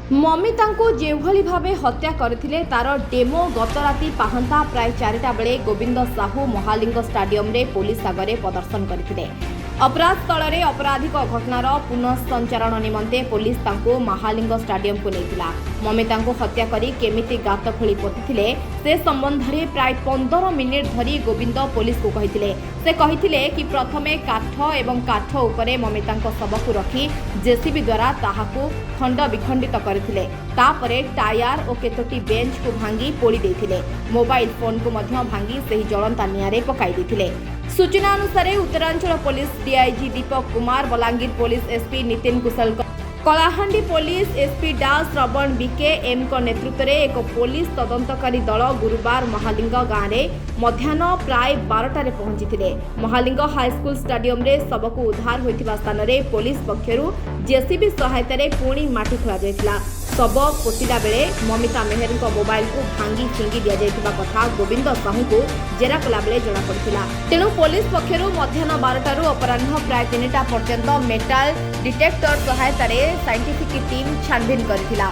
ममिता को जेभली भावे हत्या करथिले तार डेमो गत राति पाहंता प्राय 4टा बेले गोविंद साहू महालिंग स्टाडियम रे पुलिस आगरे प्रदर्शन करथिले। अपराध स्थल में अपराधिक घटनार पुनः संचारण निमंते पुलिस तांको महालिंग स्टाडियम को लेथिला। ममिता को हत्या करी केमिति गात खोली पोतिथिले से संबंध में प्राय 15 मिनिट धरी गोविंद पुलिस को कहिथिले। से कहिथिले कि प्रथमे काठ एवं काठ उपरे ममिता शव को रखी जेसीबी द्वारा ताहाकू खंड विखंडित करथिले। तापरे टायर और केतोटी बेंच को भांगी पोड़ी देथिले। मोबाइल फोन को मध्य भांगी सही जलंता निआरे पकाई देथिले। सूचना अनुसार Uttaranchal police DIG Deepak Kumar, Balangir police SP Nitin कुशल, कलाहांडी पुलिस एसपी दास श्रवण बीके एम को नेतृत्व में एक पुलिस तदंतकारी दल गुरुवार महालिंग गाँव में मध्याह्न प्राय 12टारे पहुंची। महालिंग हाईस्कूल स्टाडियम रे शव को उद्धार होइथिबा स्थान रे पुलिस पक्षरु जेसीबी सहायता पुणी माटी खोला जायतिला। शव पोतिला बेले ममिता मेहर मोबाइल को भांगी फिंगी दि जाइथिबा कथा गोविंद साहू को जेरा कला बेले जना पड़िथिला। तेणु पुलिस पक्षरु मध्याह्न 12टारू अपराह्न प्राय 3टा पर्यंत मेटाल डिटेक्टर सहायता साइंटिफिक टीम छानबीन करथिला।